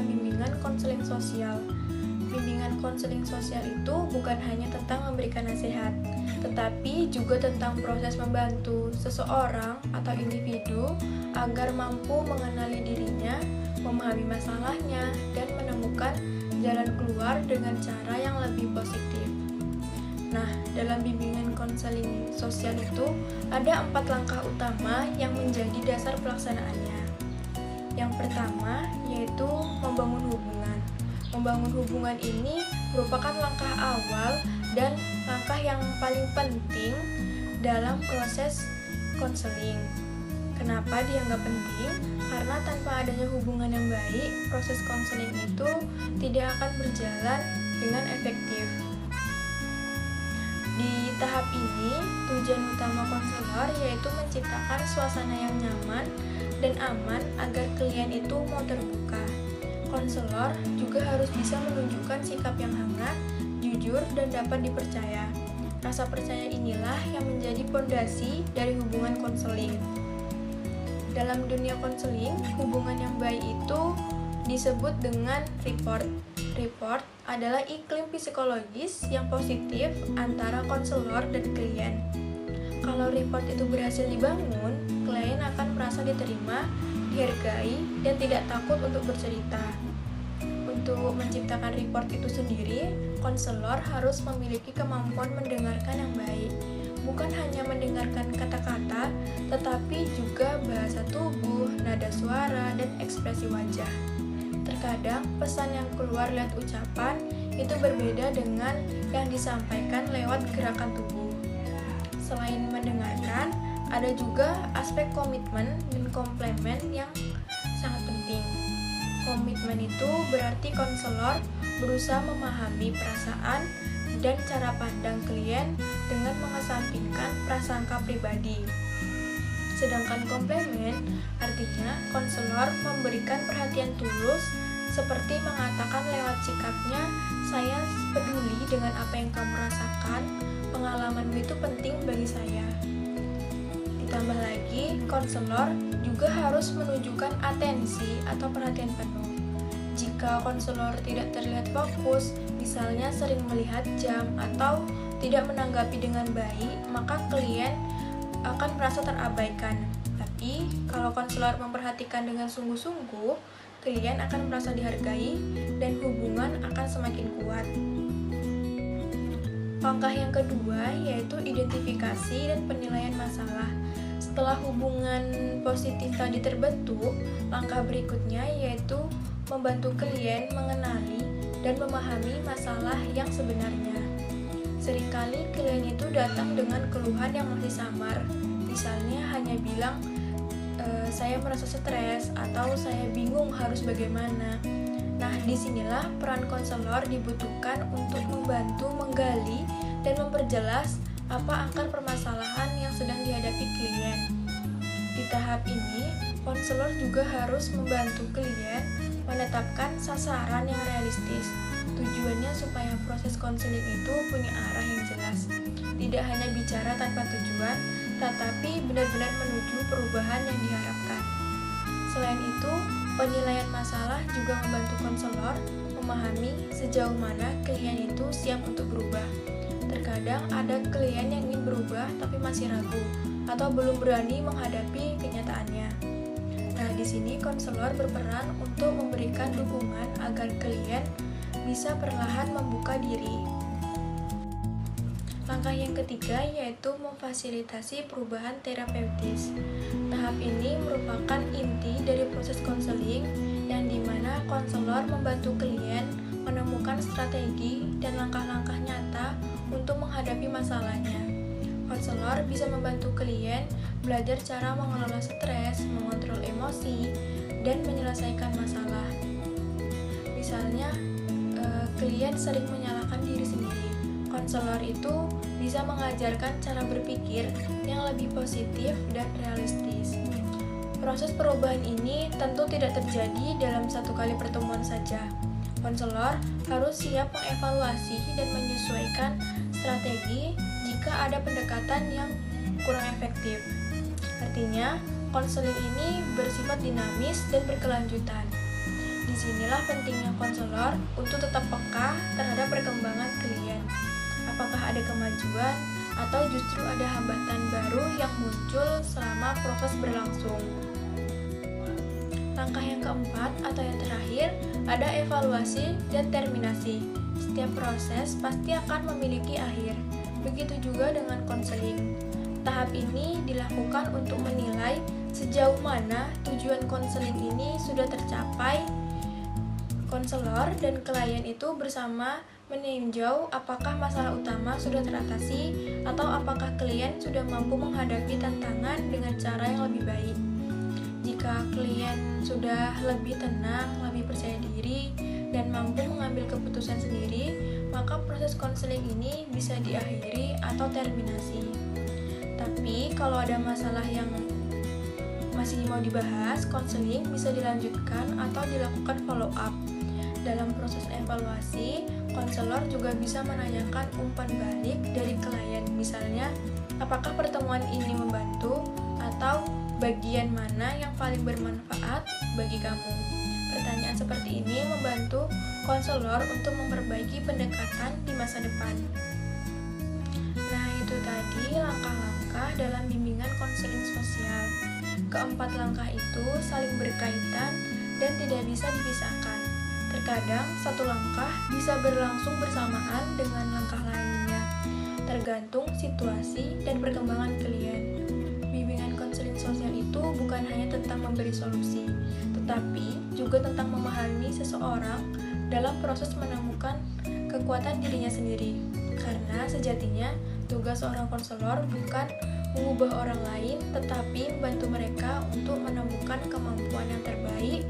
bimbingan konseling sosial. Bimbingan konseling sosial itu bukan hanya tentang memberikan nasihat, tetapi juga tentang proses membantu seseorang atau individu agar mampu mengenali dirinya, memahami masalahnya, dan menemukan jalan keluar dengan cara yang lebih positif. Nah, dalam bimbingan konseling sosial itu ada 4 langkah utama yang menjadi dasar pelaksanaannya. Yang pertama yaitu membangun hubungan. Membangun hubungan ini merupakan langkah awal dan langkah yang paling penting dalam proses konseling. Kenapa dianggap penting? Karena tanpa adanya hubungan yang baik, proses konseling itu tidak akan berjalan dengan efektif. Di tahap ini, tujuan utama konselor yaitu menciptakan suasana yang nyaman dan aman agar klien itu mau terbuka. Konselor juga harus bisa menunjukkan sikap yang hangat, jujur, dan dapat dipercaya. Rasa percaya inilah yang menjadi fondasi dari hubungan konseling. Dalam dunia konseling, hubungan yang baik itu disebut dengan rapport. Rapport adalah iklim psikologis yang positif antara konselor dan klien. Kalau rapport itu berhasil dibangun, klien akan merasa diterima, dihargai, dan tidak takut untuk bercerita. Untuk menciptakan rapport itu sendiri, konselor harus memiliki kemampuan mendengarkan yang baik. Bukan hanya mendengarkan kata-kata, tetapi juga bahasa tubuh, nada suara, dan ekspresi wajah. Terkadang pesan yang keluar lewat ucapan itu berbeda dengan yang disampaikan lewat gerakan tubuh. Selain mendengarkan, ada juga aspek komitmen dan komplement yang sangat penting. Komitmen itu berarti konselor berusaha memahami perasaan dan cara pandang klien dengan mengesampingkan prasangka pribadi. Sedangkan komplement artinya konselor memberikan perhatian tulus seperti mengatakan lewat sikapnya, "Saya peduli dengan apa yang kamu rasakan, pengalamanmu itu penting bagi saya." Ditambah lagi, konselor juga harus menunjukkan atensi atau perhatian penuh. Jika konselor tidak terlihat fokus, misalnya sering melihat jam atau tidak menanggapi dengan baik, maka klien akan merasa terabaikan. Tapi, kalau konselor memperhatikan dengan sungguh-sungguh, klien akan merasa dihargai dan hubungan akan semakin kuat. Langkah yang kedua yaitu identifikasi dan penilaian masalah. Setelah hubungan positif tadi terbentuk, langkah berikutnya yaitu membantu klien mengenali dan memahami masalah yang sebenarnya. Seringkali klien itu datang dengan keluhan yang masih samar. Misalnya hanya bilang, saya merasa stres atau saya bingung harus bagaimana. Nah, disinilah peran konselor dibutuhkan untuk membantu menggali dan memperjelas apa akar permasalahan yang sedang dihadapi klien. Di tahap ini, konselor juga harus membantu klien menetapkan sasaran yang realistis. Tujuannya supaya proses konseling itu punya arah yang jelas. Tidak hanya bicara tanpa tujuan, tetapi benar-benar menuju perubahan yang diharapkan. Selain itu, penilaian masalah juga membantu konselor memahami sejauh mana klien itu siap untuk berubah. Terkadang ada klien yang ingin berubah tapi masih ragu atau belum berani menghadapi kenyataannya. Nah, di sini konselor berperan untuk memberikan dukungan agar klien bisa perlahan membuka diri. Langkah yang ketiga yaitu memfasilitasi perubahan terapeutis. Tahap ini merupakan inti dari proses konseling yang dimana konselor membantu klien menemukan strategi dan langkah-langkah nyata untuk menghadapi masalahnya. Konselor bisa membantu klien belajar cara mengelola stres, mengontrol emosi, dan menyelesaikan masalah. Misalnya, klien sering menyalahkan diri sendiri. Konselor itu bisa mengajarkan cara berpikir yang lebih positif dan realistis. Proses perubahan ini tentu tidak terjadi dalam satu kali pertemuan saja. Konselor harus siap mengevaluasi dan menyesuaikan strategi jika ada pendekatan yang kurang efektif. Artinya, konseling ini bersifat dinamis dan berkelanjutan. Di Disinilah pentingnya konselor untuk tetap peka terhadap perkembangan klien. Apakah ada kemajuan atau justru ada hambatan baru yang muncul selama proses berlangsung. Langkah yang keempat atau yang terakhir ada evaluasi dan terminasi. Setiap proses pasti akan memiliki akhir. Begitu juga dengan konseling. Tahap ini dilakukan untuk menilai sejauh mana tujuan konseling ini sudah tercapai. Konselor dan klien itu bersama meninjau apakah masalah utama sudah teratasi atau apakah klien sudah mampu menghadapi tantangan dengan cara yang lebih baik. Jika klien sudah lebih tenang, lebih percaya diri, dan mampu mengambil keputusan sendiri, maka proses konseling ini bisa diakhiri atau terminasi. Tapi kalau ada masalah yang masih mau dibahas, konseling bisa dilanjutkan atau dilakukan follow up. Dalam proses evaluasi, konselor juga bisa menanyakan umpan balik dari klien, misalnya, apakah pertemuan ini membantu atau bagian mana yang paling bermanfaat bagi kamu. Pertanyaan seperti ini membantu konselor untuk memperbaiki pendekatan di masa depan. Nah, itu tadi langkah-langkah dalam bimbingan konseling sosial. Keempat langkah itu saling berkaitan dan tidak bisa dipisahkan. Terkadang satu langkah bisa berlangsung bersamaan dengan langkah lainnya, tergantung situasi dan perkembangan klien. Bimbingan konseling sosial itu bukan hanya tentang memberi solusi, tetapi juga tentang memahami seseorang dalam proses menemukan kekuatan dirinya sendiri. Karena sejatinya tugas seorang konselor bukan mengubah orang lain, tetapi membantu mereka untuk menemukan kemampuan yang terbaik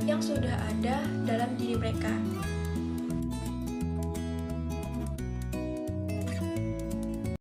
yang sudah ada dalam diri mereka.